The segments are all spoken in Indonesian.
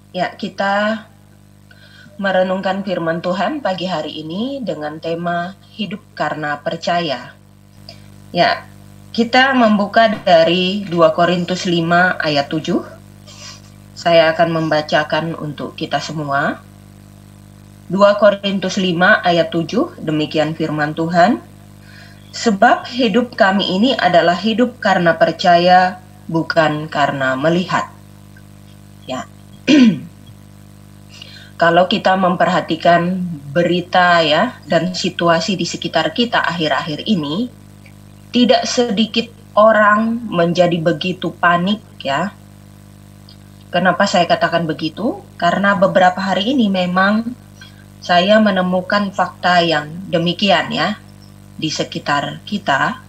Ya, kita merenungkan firman Tuhan pagi hari ini dengan tema hidup karena percaya. Ya, kita membuka dari 2 Korintus 5 ayat 7. Saya akan membacakan untuk kita semua. 2 Korintus 5 ayat 7, demikian firman Tuhan. Sebab hidup kami ini adalah hidup karena percaya, bukan karena melihat. Ya. Kalau kita memperhatikan berita ya dan situasi di sekitar kita akhir-akhir ini, tidak sedikit orang menjadi begitu panik ya. Kenapa saya katakan begitu? Karena beberapa hari ini memang saya menemukan fakta yang demikian ya di sekitar kita.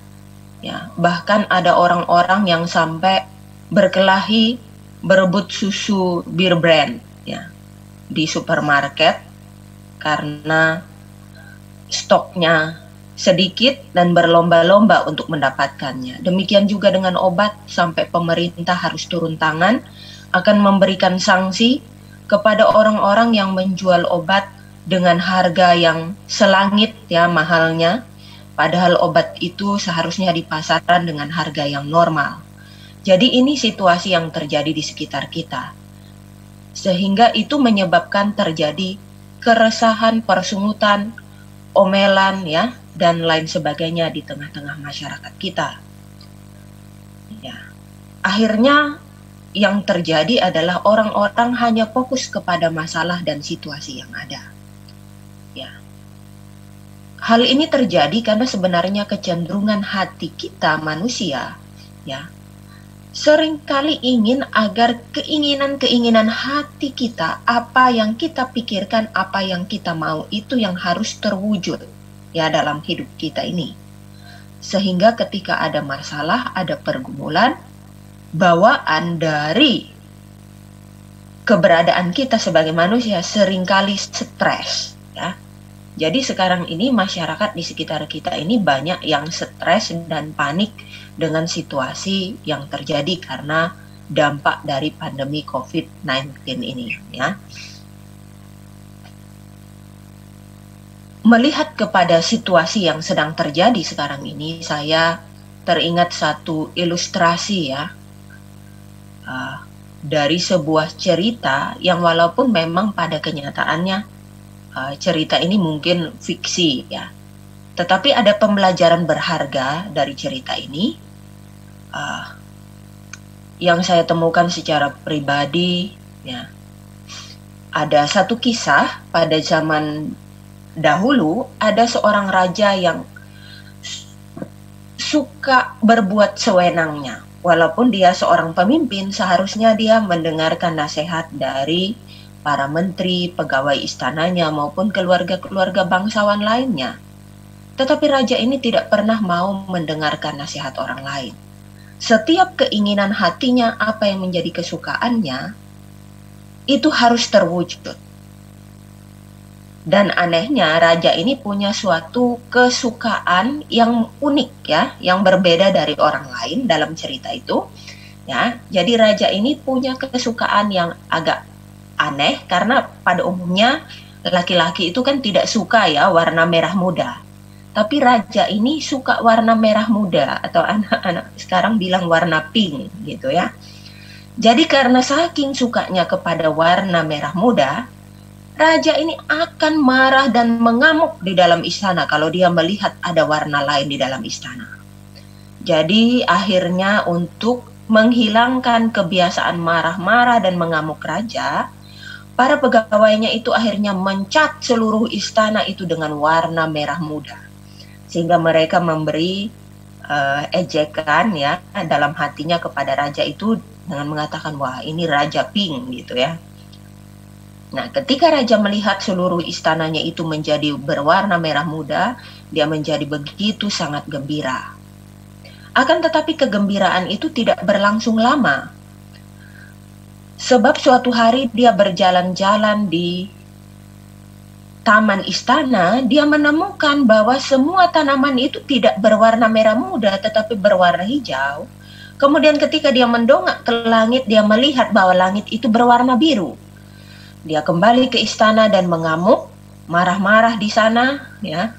Ya, bahkan ada orang-orang yang sampai berkelahi berebut susu bir brand ya di supermarket karena stoknya sedikit dan berlomba-lomba untuk mendapatkannya. Demikian juga dengan obat, sampai pemerintah harus turun tangan akan memberikan sanksi kepada orang-orang yang menjual obat dengan harga yang selangit ya mahalnya, padahal obat itu seharusnya di pasaran dengan harga yang normal. Jadi ini situasi yang terjadi di sekitar kita. Sehingga itu menyebabkan terjadi keresahan, persungutan, omelan ya, dan lain sebagainya di tengah-tengah masyarakat kita. Ya. Akhirnya yang terjadi adalah orang-orang hanya fokus kepada masalah dan situasi yang ada. Ya. Hal ini terjadi karena sebenarnya kecenderungan hati kita manusia ya seringkali ingin agar keinginan-keinginan hati kita, apa yang kita pikirkan, apa yang kita mau, itu yang harus terwujud ya dalam hidup kita ini. Sehingga ketika ada masalah, ada pergumulan, bawaan dari keberadaan kita sebagai manusia seringkali stres ya. Jadi sekarang ini masyarakat di sekitar kita ini banyak yang stres dan panik dengan situasi yang terjadi karena dampak dari pandemi COVID-19 ini ya. Melihat kepada situasi yang sedang terjadi sekarang ini, saya teringat satu ilustrasi ya dari sebuah cerita yang walaupun memang pada kenyataannya cerita ini mungkin fiksi ya, tetapi ada pembelajaran berharga dari cerita ini yang saya temukan secara pribadi ya. Ada satu kisah pada zaman dahulu, ada seorang raja yang suka berbuat sewenangnya. Walaupun dia seorang pemimpin, seharusnya dia mendengarkan nasihat dari para menteri, pegawai istananya, maupun keluarga-keluarga bangsawan lainnya. Tetapi raja ini tidak pernah mau mendengarkan nasihat orang lain. Setiap keinginan hatinya, apa yang menjadi kesukaannya, itu harus terwujud. Dan anehnya, raja ini punya suatu kesukaan yang unik ya, yang berbeda dari orang lain dalam cerita itu. Ya, jadi raja ini punya kesukaan yang agak aneh, karena pada umumnya laki-laki itu kan tidak suka ya warna merah muda. Tapi raja ini suka warna merah muda, atau anak-anak sekarang bilang warna pink gitu ya. Jadi karena saking sukanya kepada warna merah muda, raja ini akan marah dan mengamuk di dalam istana kalau dia melihat ada warna lain di dalam istana. Jadi akhirnya untuk menghilangkan kebiasaan marah-marah dan mengamuk raja, para pegawainya itu akhirnya mencat seluruh istana itu dengan warna merah muda. Sehingga mereka memberi ejekan ya dalam hatinya kepada raja itu dengan mengatakan, wah ini raja pink gitu ya. Nah, ketika raja melihat seluruh istananya itu menjadi berwarna merah muda, dia menjadi begitu sangat gembira. Akan tetapi kegembiraan itu tidak berlangsung lama. Sebab suatu hari dia berjalan-jalan di taman istana, dia menemukan bahwa semua tanaman itu tidak berwarna merah muda tetapi berwarna hijau. Kemudian ketika dia mendongak ke langit, dia melihat bahwa langit itu berwarna biru. Dia kembali ke istana dan mengamuk, marah-marah di sana ya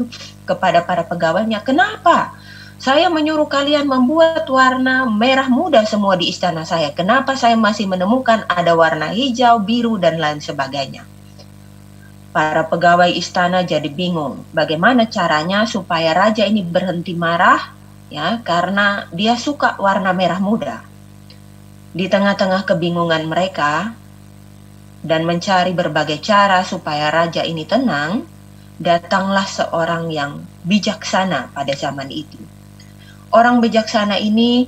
kepada para pegawainya. Kenapa? Saya menyuruh kalian membuat warna merah muda semua di istana saya. Kenapa saya masih menemukan ada warna hijau, biru, dan lain sebagainya? Para pegawai istana jadi bingung. Bagaimana caranya supaya raja ini berhenti marah? Ya, karena dia suka warna merah muda. Di tengah-tengah kebingungan mereka dan mencari berbagai cara supaya raja ini tenang, datanglah seorang yang bijaksana pada zaman itu. Orang bijaksana ini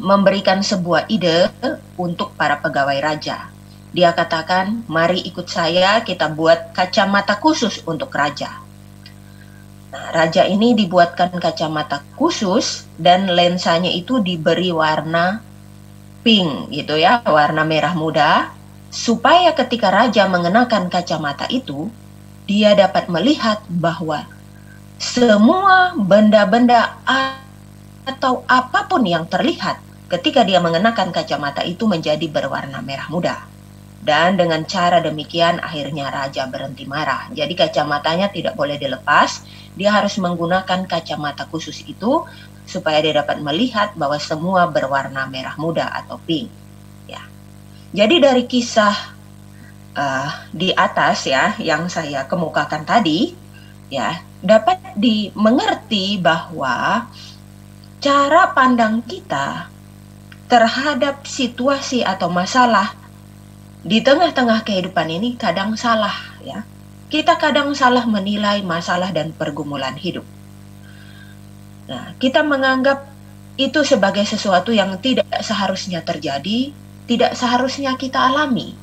memberikan sebuah ide untuk para pegawai raja. Dia katakan, mari ikut saya, kita buat kacamata khusus untuk raja. Nah, raja ini dibuatkan kacamata khusus dan lensanya itu diberi warna pink gitu ya, warna merah muda, supaya ketika raja mengenakan kacamata itu, dia dapat melihat bahwa semua benda-benda atau apapun yang terlihat ketika dia mengenakan kacamata itu menjadi berwarna merah muda. Dan dengan cara demikian akhirnya raja berhenti marah. Jadi kacamatanya tidak boleh dilepas, dia harus menggunakan kacamata khusus itu supaya dia dapat melihat bahwa semua berwarna merah muda atau pink. Ya. Jadi dari kisah di atas ya yang saya kemukakan tadi, ya dapat dimengerti bahwa cara pandang kita terhadap situasi atau masalah di tengah-tengah kehidupan ini kadang salah ya. Kita kadang salah menilai masalah dan pergumulan hidup. Nah, kita menganggap itu sebagai sesuatu yang tidak seharusnya terjadi, tidak seharusnya kita alami.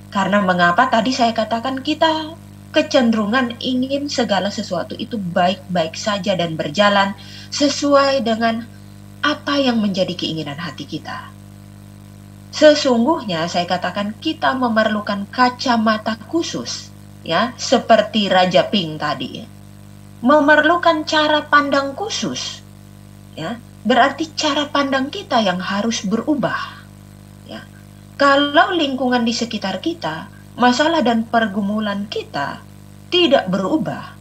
Karena mengapa tadi saya katakan kita kecenderungan ingin segala sesuatu itu baik-baik saja dan berjalan sesuai dengan apa yang menjadi keinginan hati kita. Sesungguhnya saya katakan kita memerlukan kacamata khusus ya, seperti Raja Pink tadi ya. Memerlukan cara pandang khusus ya. Berarti cara pandang kita yang harus berubah ya. Kalau lingkungan di sekitar kita, masalah dan pergumulan kita tidak berubah,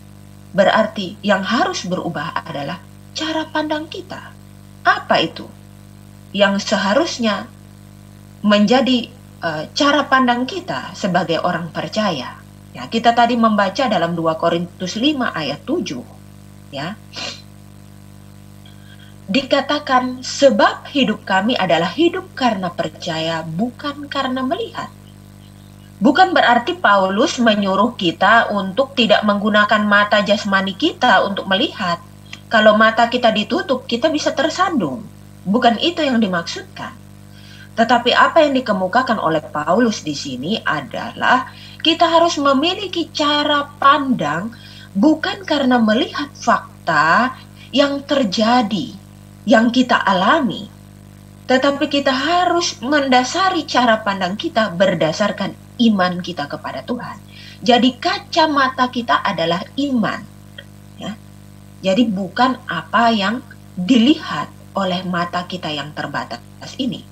berarti yang harus berubah adalah cara pandang kita. Apa itu? Yang seharusnya menjadi cara pandang kita sebagai orang percaya. Ya, kita tadi membaca dalam 2 Korintus 5 ayat 7. Ya. Dikatakan, sebab hidup kami adalah hidup karena percaya, bukan karena melihat. Bukan berarti Paulus menyuruh kita untuk tidak menggunakan mata jasmani kita untuk melihat. Kalau mata kita ditutup, kita bisa tersandung. Bukan itu yang dimaksudkan. Tetapi apa yang dikemukakan oleh Paulus di sini adalah kita harus memiliki cara pandang bukan karena melihat fakta yang terjadi, yang kita alami. Tetapi kita harus mendasari cara pandang kita berdasarkan iman kita kepada Tuhan. Jadi kacamata kita adalah iman. Ya. Jadi bukan apa yang dilihat oleh mata kita yang terbatas ini.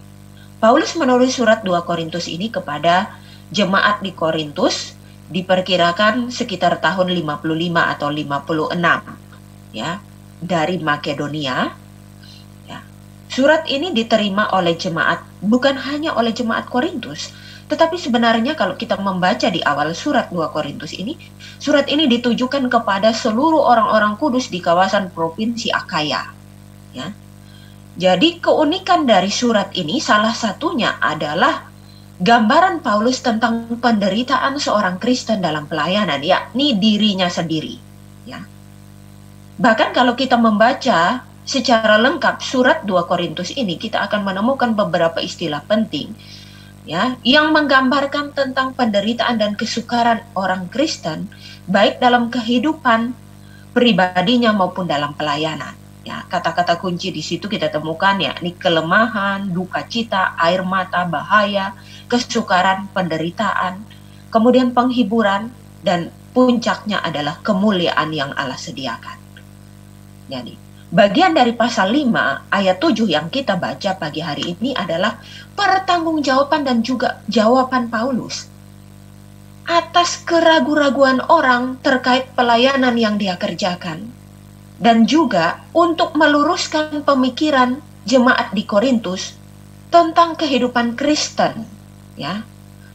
Paulus menulis surat 2 Korintus ini kepada jemaat di Korintus diperkirakan sekitar tahun 55 atau 56 ya, dari Makedonia. Ya. Surat ini diterima oleh jemaat, bukan hanya oleh jemaat Korintus, tetapi sebenarnya kalau kita membaca di awal surat 2 Korintus ini, surat ini ditujukan kepada seluruh orang-orang kudus di kawasan provinsi Akaya. Ya. Jadi keunikan dari surat ini salah satunya adalah gambaran Paulus tentang penderitaan seorang Kristen dalam pelayanan, yakni dirinya sendiri. Ya. Bahkan kalau kita membaca secara lengkap surat 2 Korintus ini, kita akan menemukan beberapa istilah penting ya, yang menggambarkan tentang penderitaan dan kesukaran orang Kristen, baik dalam kehidupan pribadinya maupun dalam pelayanan. Ya, kata-kata kunci di situ kita temukan yakni kelemahan, duka cita, air mata, bahaya, kesukaran, penderitaan, kemudian penghiburan, dan puncaknya adalah kemuliaan yang Allah sediakan. Jadi, bagian dari pasal 5 ayat 7 yang kita baca pagi hari ini adalah pertanggungjawaban dan juga jawaban Paulus. atas keraguan-raguan orang terkait pelayanan yang dia kerjakan, dan juga untuk meluruskan pemikiran jemaat di Korintus tentang kehidupan Kristen, ya,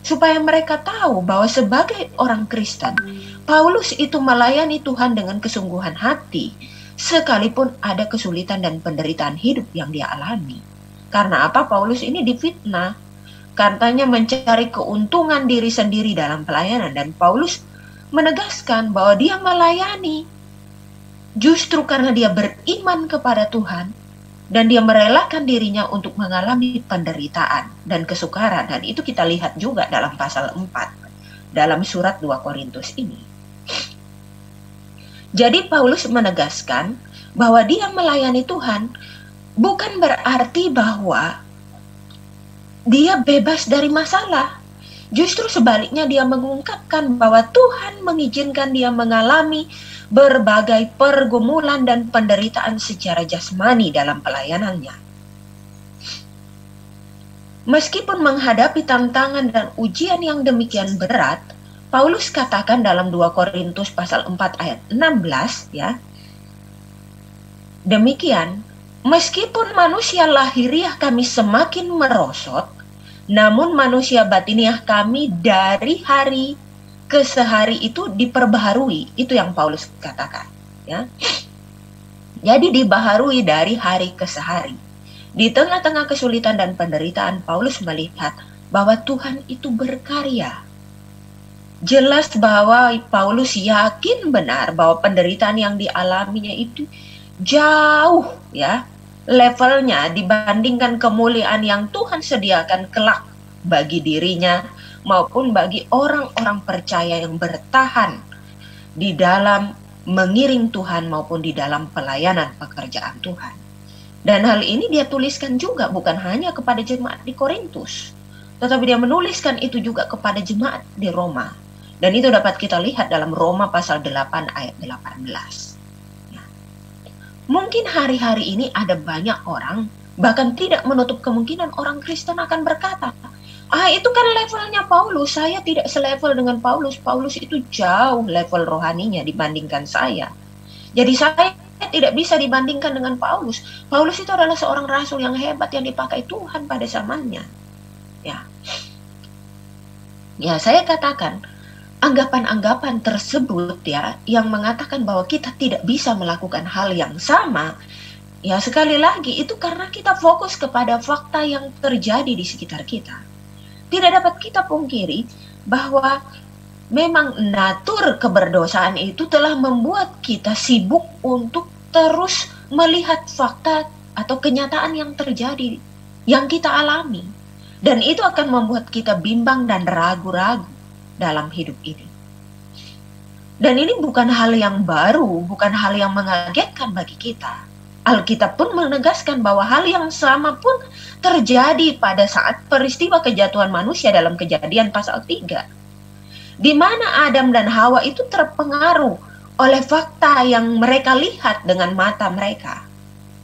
supaya mereka tahu bahwa sebagai orang Kristen, Paulus itu melayani Tuhan dengan kesungguhan hati, sekalipun ada kesulitan dan penderitaan hidup yang dia alami. Karena apa? Paulus ini difitnah, katanya mencari keuntungan diri sendiri dalam pelayanan, dan Paulus menegaskan bahwa dia melayani justru karena dia beriman kepada Tuhan dan dia merelakan dirinya untuk mengalami penderitaan dan kesukaran, dan itu kita lihat juga dalam pasal 4 dalam surat 2 Korintus ini. Jadi Paulus menegaskan bahwa dia melayani Tuhan bukan berarti bahwa dia bebas dari masalah. Justru sebaliknya, dia mengungkapkan bahwa Tuhan mengizinkan dia mengalami berbagai pergumulan dan penderitaan secara jasmani dalam pelayanannya. Meskipun menghadapi tantangan dan ujian yang demikian berat, Paulus katakan dalam 2 Korintus pasal 4 ayat 16, ya. Demikian, meskipun manusia lahiriah kami semakin merosot, namun manusia batiniah kami dari hari ke sehari itu diperbaharui. Itu yang Paulus katakan, ya. Jadi dibaharui dari hari ke sehari. Di tengah-tengah kesulitan dan penderitaan, Paulus melihat bahwa Tuhan itu berkarya. Jelas bahwa Paulus yakin benar bahwa penderitaan yang dialaminya itu jauh, ya, levelnya dibandingkan kemuliaan yang Tuhan sediakan kelak bagi dirinya maupun bagi orang-orang percaya yang bertahan di dalam mengiring Tuhan maupun di dalam pelayanan pekerjaan Tuhan. Dan hal ini dia tuliskan juga bukan hanya kepada jemaat di Korintus, tetapi dia menuliskan itu juga kepada jemaat di Roma. Dan itu dapat kita lihat dalam Roma pasal 8 ayat 18. Mungkin hari-hari ini ada banyak orang, bahkan tidak menutup kemungkinan orang Kristen akan berkata, itu kan levelnya Paulus, saya tidak selevel dengan Paulus. Paulus itu jauh level rohaninya dibandingkan saya. Jadi saya tidak bisa dibandingkan dengan Paulus. Paulus itu adalah seorang rasul yang hebat yang dipakai Tuhan pada zamannya. Ya, saya katakan, anggapan-anggapan tersebut, ya, yang mengatakan bahwa kita tidak bisa melakukan hal yang sama, ya, sekali lagi itu karena kita fokus kepada fakta yang terjadi di sekitar kita. Tidak dapat kita pungkiri bahwa memang natur keberdosaan itu telah membuat kita sibuk untuk terus melihat fakta atau kenyataan yang terjadi, yang kita alami. Dan itu akan membuat kita bimbang dan ragu-ragu dalam hidup ini. Dan ini bukan hal yang baru, bukan hal yang mengagetkan bagi kita. Alkitab pun menegaskan bahwa hal yang sama pun terjadi pada saat peristiwa kejatuhan manusia dalam Kejadian pasal 3. Di mana Adam dan Hawa itu terpengaruh oleh fakta yang mereka lihat dengan mata mereka.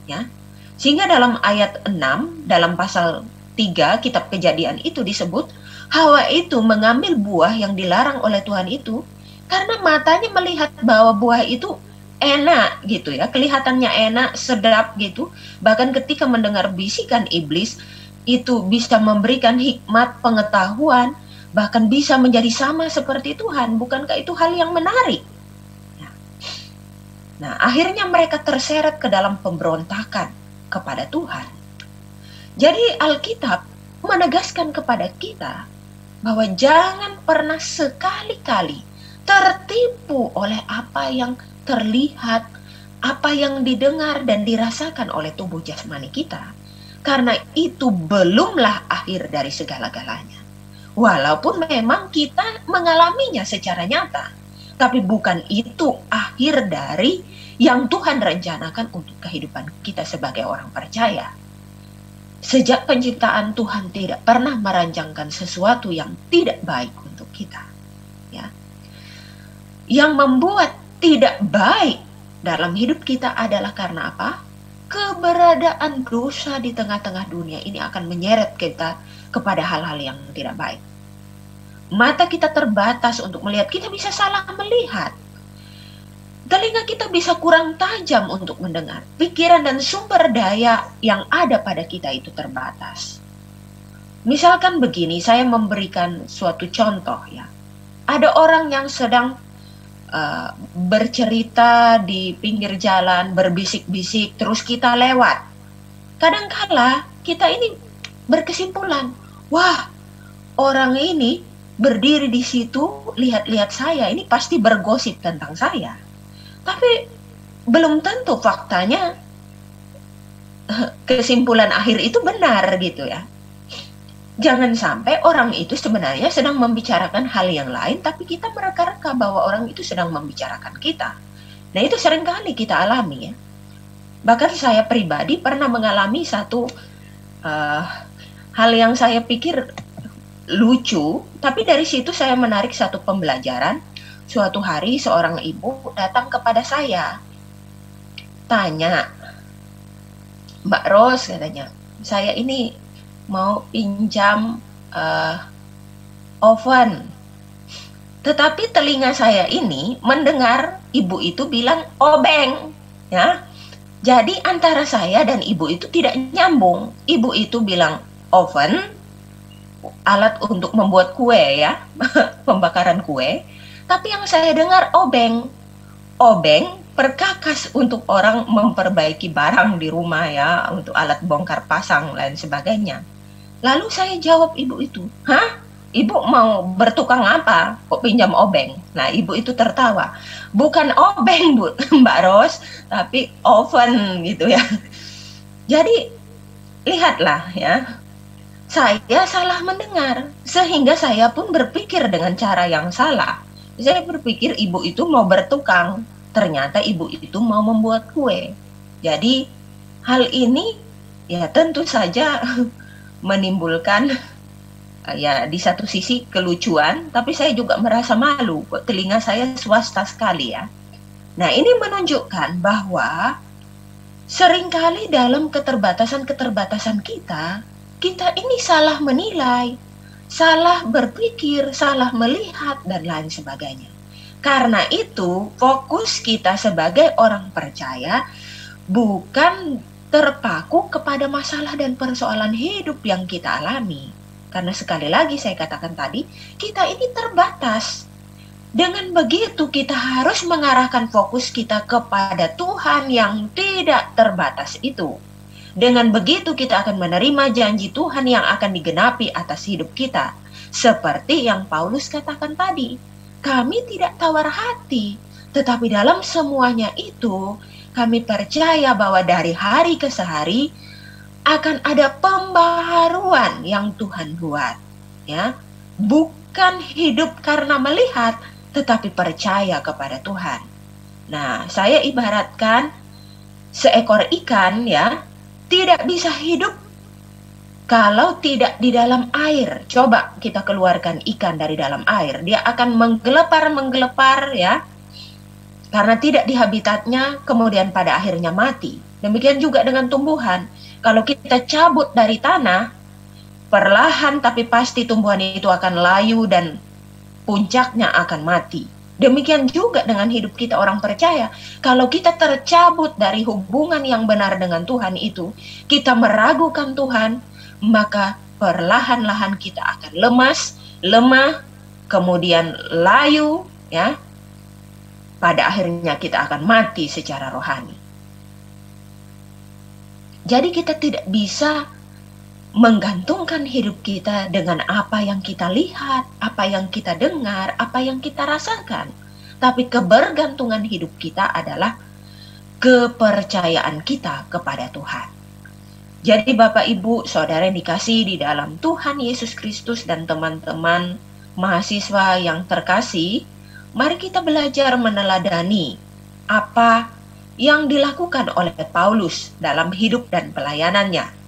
Ya. Sehingga dalam ayat 6, dalam pasal 3 kitab Kejadian itu disebut, Hawa itu mengambil buah yang dilarang oleh Tuhan itu karena matanya melihat bahwa buah itu enak gitu ya, kelihatannya enak, sedap gitu. Bahkan ketika mendengar bisikan iblis itu bisa memberikan hikmat pengetahuan, bahkan bisa menjadi sama seperti Tuhan. Bukankah itu hal yang menarik? Nah, akhirnya mereka terseret ke dalam pemberontakan kepada Tuhan. Jadi Alkitab menegaskan kepada kita bahwa jangan pernah sekali-kali tertipu oleh apa yang terlihat, apa yang didengar dan dirasakan oleh tubuh jasmani kita. Karena itu belumlah akhir dari segala-galanya. Walaupun memang kita mengalaminya secara nyata, tapi bukan itu akhir dari yang Tuhan rencanakan untuk kehidupan kita sebagai orang percaya. Sejak penciptaan, Tuhan tidak pernah merancangkan sesuatu yang tidak baik untuk kita. Ya. Yang membuat tidak baik dalam hidup kita adalah karena apa? Keberadaan dosa di tengah-tengah dunia ini akan menyeret kita kepada hal-hal yang tidak baik. Mata kita terbatas untuk melihat, kita bisa salah melihat. Telinga kita bisa kurang tajam untuk mendengar. Pikiran dan sumber daya yang ada pada kita itu terbatas. Misalkan begini, saya memberikan suatu contoh ya. Ada orang yang sedang bercerita di pinggir jalan, berbisik-bisik, terus kita lewat. Kadangkala kita ini berkesimpulan, wah, orang ini berdiri di situ, lihat-lihat saya, ini pasti bergosip tentang saya. Tapi belum tentu faktanya kesimpulan akhir itu benar gitu ya. Jangan sampai orang itu sebenarnya sedang membicarakan hal yang lain, tapi kita mereka-reka bahwa orang itu sedang membicarakan kita. Nah, itu seringkali kita alami ya. Bahkan saya pribadi pernah mengalami satu hal yang saya pikir lucu, tapi dari situ saya menarik satu pembelajaran. Suatu hari seorang ibu datang kepada saya, tanya, Mbak Ros katanya, saya ini mau pinjam oven. Tetapi telinga saya ini mendengar ibu itu bilang obeng, ya. Jadi antara saya dan ibu itu tidak nyambung. Ibu itu bilang oven, alat untuk membuat kue ya, pembakaran kue. Tapi yang saya dengar obeng. Obeng perkakas untuk orang memperbaiki barang di rumah ya, untuk alat bongkar pasang dan sebagainya. Lalu saya jawab ibu itu, hah? Ibu mau bertukang apa? Kok pinjam obeng? Nah, ibu itu tertawa. Bukan obeng, Bu, Mbak Ros, tapi oven gitu ya. Jadi, lihatlah ya. Saya salah mendengar, sehingga saya pun berpikir dengan cara yang salah. Saya berpikir ibu itu mau bertukang, ternyata ibu itu mau membuat kue. Jadi, hal ini ya tentu saja menimbulkan ya di satu sisi kelucuan, tapi saya juga merasa malu, kok telinga saya swasta sekali ya. Nah, ini menunjukkan bahwa seringkali dalam keterbatasan-keterbatasan kita ini salah menilai, salah berpikir, salah melihat, dan lain sebagainya. Karena itu, fokus kita sebagai orang percaya bukan terpaku kepada masalah dan persoalan hidup yang kita alami. Karena sekali lagi saya katakan tadi, kita ini terbatas. Dengan begitu kita harus mengarahkan fokus kita kepada Tuhan yang tidak terbatas itu. Dengan begitu kita akan menerima janji Tuhan yang akan digenapi atas hidup kita. Seperti yang Paulus katakan tadi, kami tidak tawar hati, tetapi dalam semuanya itu kami percaya bahwa dari hari ke hari akan ada pembaharuan yang Tuhan buat, ya. Bukan hidup karena melihat, tetapi percaya kepada Tuhan. Nah, saya ibaratkan seekor ikan, ya, tidak bisa hidup kalau tidak di dalam air. Coba kita keluarkan ikan dari dalam air, dia akan menggelepar, ya. Karena tidak di habitatnya, kemudian pada akhirnya mati. Demikian juga dengan tumbuhan. Kalau kita cabut dari tanah, perlahan tapi pasti tumbuhan itu akan layu dan puncaknya akan mati. Demikian juga dengan hidup kita orang percaya. Kalau kita tercabut dari hubungan yang benar dengan Tuhan itu, kita meragukan Tuhan, maka perlahan-lahan kita akan lemas, lemah, kemudian layu, ya. Pada akhirnya kita akan mati secara rohani. Jadi kita tidak bisa menggantungkan hidup kita dengan apa yang kita lihat, apa yang kita dengar, apa yang kita rasakan. Tapi kebergantungan hidup kita adalah kepercayaan kita kepada Tuhan. Jadi Bapak Ibu, Saudara yang dikasihi di dalam Tuhan Yesus Kristus dan teman-teman mahasiswa yang terkasih, mari kita belajar meneladani apa yang dilakukan oleh Paulus dalam hidup dan pelayanannya.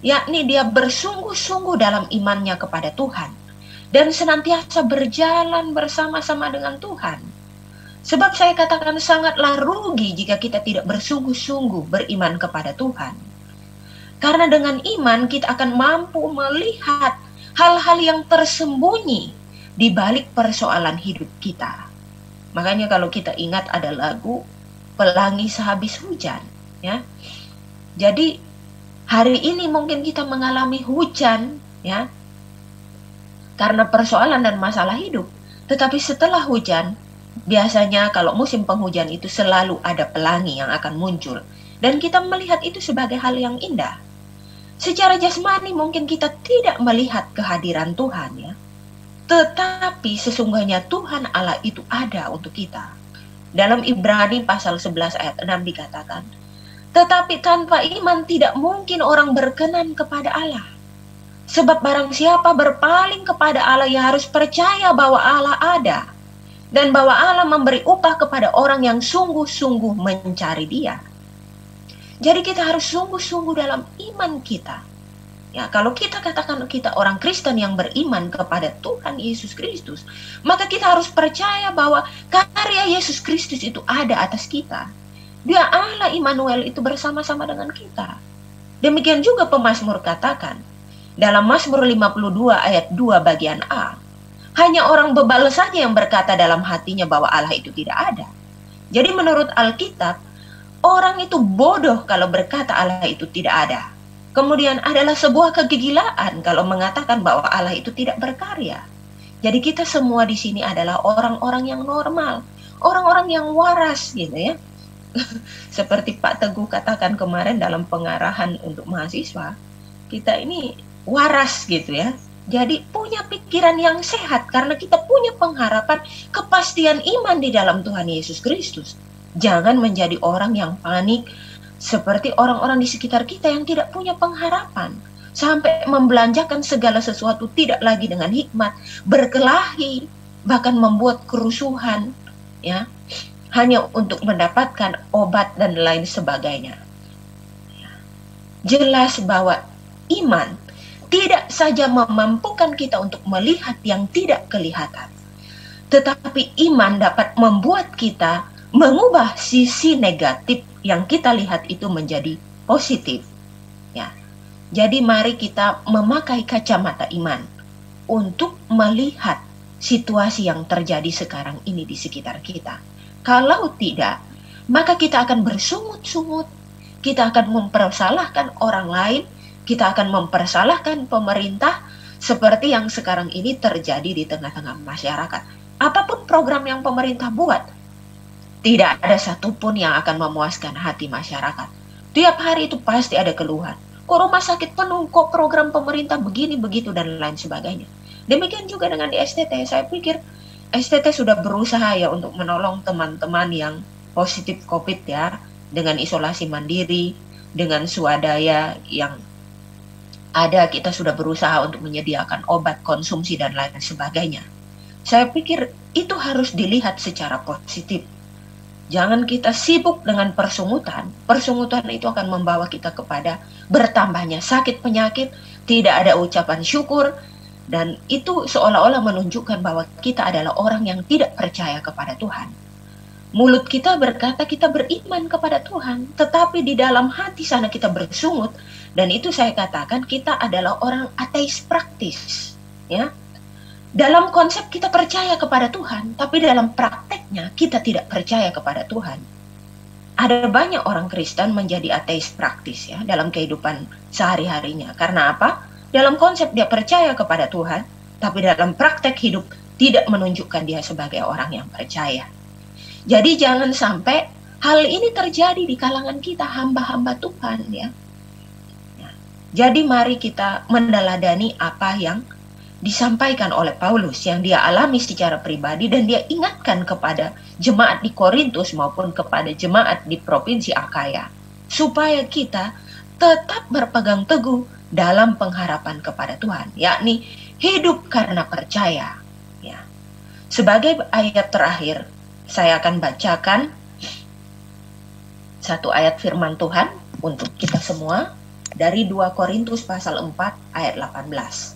Yakni dia bersungguh-sungguh dalam imannya kepada Tuhan dan senantiasa berjalan bersama-sama dengan Tuhan. Sebab saya katakan sangatlah rugi jika kita tidak bersungguh-sungguh beriman kepada Tuhan. Karena dengan iman kita akan mampu melihat hal-hal yang tersembunyi, di balik persoalan hidup kita. Makanya kalau kita ingat ada lagu Pelangi Sehabis Hujan, ya. Jadi hari ini mungkin kita mengalami hujan, ya, karena persoalan dan masalah hidup. Tetapi setelah hujan, biasanya kalau musim penghujan itu selalu ada pelangi yang akan muncul. Dan kita melihat itu sebagai hal yang indah. Secara jasmani mungkin kita tidak melihat kehadiran Tuhan, ya. Tetapi sesungguhnya Tuhan Allah itu ada untuk kita. Dalam Ibrani pasal 11 ayat 6 dikatakan, tetapi tanpa iman tidak mungkin orang berkenan kepada Allah. Sebab barang siapa berpaling kepada Allah, ia harus percaya bahwa Allah ada. Dan bahwa Allah memberi upah kepada orang yang sungguh-sungguh mencari Dia. Jadi kita harus sungguh-sungguh dalam iman kita. Ya, kalau kita katakan kita orang Kristen yang beriman kepada Tuhan Yesus Kristus, maka kita harus percaya bahwa karya Yesus Kristus itu ada atas kita. Dia Allah Immanuel itu bersama-sama dengan kita. Demikian juga pemazmur katakan, dalam Mazmur 52 ayat 2 bagian A, hanya orang bebal saja yang berkata dalam hatinya bahwa Allah itu tidak ada. Jadi menurut Alkitab, orang itu bodoh kalau berkata Allah itu tidak ada. Kemudian adalah sebuah kegilaan kalau mengatakan bahwa Allah itu tidak berkarya. Jadi kita semua di sini adalah orang-orang yang normal, orang-orang yang waras gitu ya. Seperti Pak Teguh katakan kemarin dalam pengarahan untuk mahasiswa, kita ini waras gitu ya. Jadi punya pikiran yang sehat karena kita punya pengharapan, kepastian iman di dalam Tuhan Yesus Kristus. Jangan menjadi orang yang panik, seperti orang-orang di sekitar kita yang tidak punya pengharapan, sampai membelanjakan segala sesuatu tidak lagi dengan hikmat, berkelahi, bahkan membuat kerusuhan, ya, hanya untuk mendapatkan obat dan lain sebagainya. Jelas bahwa iman tidak saja memampukan kita untuk melihat yang tidak kelihatan, tetapi iman dapat membuat kita mengubah sisi negatif yang kita lihat itu menjadi positif. Ya. Jadi mari kita memakai kacamata iman untuk melihat situasi yang terjadi sekarang ini di sekitar kita. Kalau tidak, maka kita akan bersungut-sungut, kita akan mempersalahkan orang lain, kita akan mempersalahkan pemerintah seperti yang sekarang ini terjadi di tengah-tengah masyarakat. Apapun program yang pemerintah buat, tidak ada satupun yang akan memuaskan hati masyarakat. Tiap hari itu pasti ada keluhan. Kok rumah sakit penuh, kok program pemerintah begini, begitu, dan lain sebagainya. Demikian juga dengan di STT. Saya pikir STT sudah berusaha ya untuk menolong teman-teman yang positif COVID ya, dengan isolasi mandiri, dengan swadaya yang ada, kita sudah berusaha untuk menyediakan obat konsumsi dan lain sebagainya. Saya pikir itu harus dilihat secara positif. Jangan kita sibuk dengan persungutan. Persungutan itu akan membawa kita kepada bertambahnya sakit penyakit, tidak ada ucapan syukur, dan itu seolah-olah menunjukkan bahwa kita adalah orang yang tidak percaya kepada Tuhan. Mulut kita berkata kita beriman kepada Tuhan, tetapi di dalam hati sana kita bersungut, dan itu saya katakan kita adalah orang ateis praktis, ya. Dalam konsep kita percaya kepada Tuhan, tapi dalam prakteknya kita tidak percaya kepada Tuhan. Ada banyak orang Kristen menjadi ateis praktis ya dalam kehidupan sehari-harinya. Karena apa? Dalam konsep dia percaya kepada Tuhan, tapi dalam praktek hidup tidak menunjukkan dia sebagai orang yang percaya. Jadi jangan sampai hal ini terjadi di kalangan kita, hamba-hamba Tuhan ya. Jadi mari kita meneladani apa yang disampaikan oleh Paulus yang dia alami secara pribadi, dan dia ingatkan kepada jemaat di Korintus maupun kepada jemaat di provinsi Akaya, supaya kita tetap berpegang teguh dalam pengharapan kepada Tuhan, yakni hidup karena percaya. Ya. Sebagai ayat terakhir, saya akan bacakan satu ayat firman Tuhan untuk kita semua dari 2 Korintus pasal 4 ayat 18.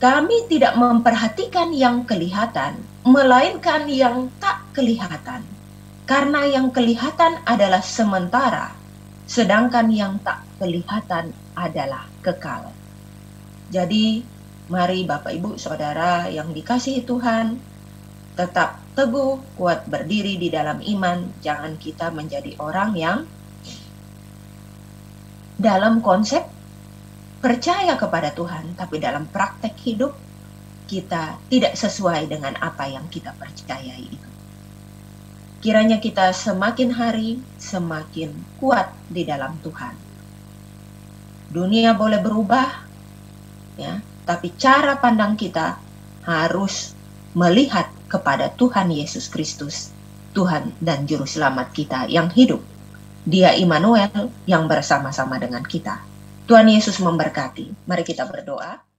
Kami tidak memperhatikan yang kelihatan, melainkan yang tak kelihatan. Karena yang kelihatan adalah sementara, sedangkan yang tak kelihatan adalah kekal. Jadi, Mari Bapak Ibu Saudara yang dikasihi Tuhan, tetap teguh, kuat berdiri di dalam iman. Jangan kita menjadi orang yang dalam konsep percaya kepada Tuhan, tapi dalam praktek hidup kita tidak sesuai dengan apa yang kita percayai itu. Kiranya kita semakin hari semakin kuat di dalam Tuhan. Dunia boleh berubah, ya, tapi cara pandang kita harus melihat kepada Tuhan Yesus Kristus, Tuhan dan Juru Selamat kita yang hidup. Dia Immanuel yang bersama-sama dengan kita. Tuhan Yesus memberkati. Mari kita berdoa.